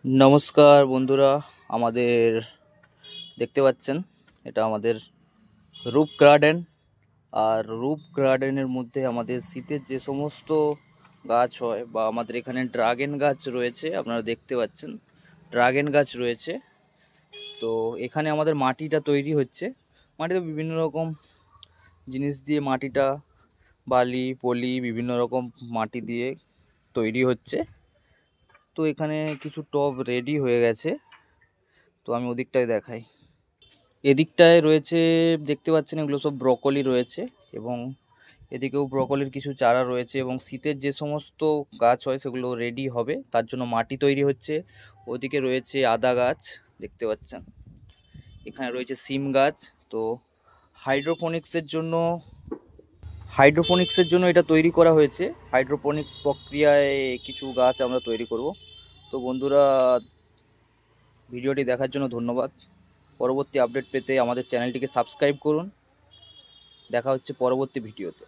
নমস্কার বন্ধুরা, আমাদের দেখতে পাচ্ছেন এটা আমাদের রুপ গার্ডেন। আর রুপ গার্ডেনের মধ্যে আমাদের শীতের যে সমস্ত গাছ হয় বা আমাদের এখানে ড্রাগন গাছ রয়েছে, আপনারা দেখতে পাচ্ছেন ড্রাগন গাছ রয়েছে। তো এখানে আমাদের মাটিটা তৈরি হচ্ছে। মাটিতে বিভিন্ন রকম জিনিস দিয়ে মাটিটা বালি পলি বিভিন্ন রকম মাটি দিয়ে তৈরি হচ্ছে। তো এখানে কিছু টব রেডি হয়ে গেছে, তো আমি ওদিকটায় দেখাই। এদিকটায় রয়েছে, দেখতে পাচ্ছেন এগুলো সব ব্রকলি রয়েছে এবং এদিকেও ব্রকলির কিছু চারা রয়েছে এবং শীতের যে সমস্ত গাছ হয় সেগুলো রেডি হবে, তার জন্য মাটি তৈরি হচ্ছে। ওদিকে রয়েছে আদা গাছ, দেখতে পাচ্ছেন এখানে রয়েছে সিম গাছ। তো হাইড্রোপনিক্সের জন্য এটা তৈরি করা হয়েছে। হাইড্রোপনিক্স প্রক্রিয়ায় কিছু গাছ আমরা তৈরি করব। তো বন্ধুরা, ভিডিওটি দেখার জন্য ধন্যবাদ। পরবর্তী আপডেট পেতে আমাদের চ্যানেলটিকে সাবস্ক্রাইব করুন। দেখা হচ্ছে পরবর্তী ভিডিওতে।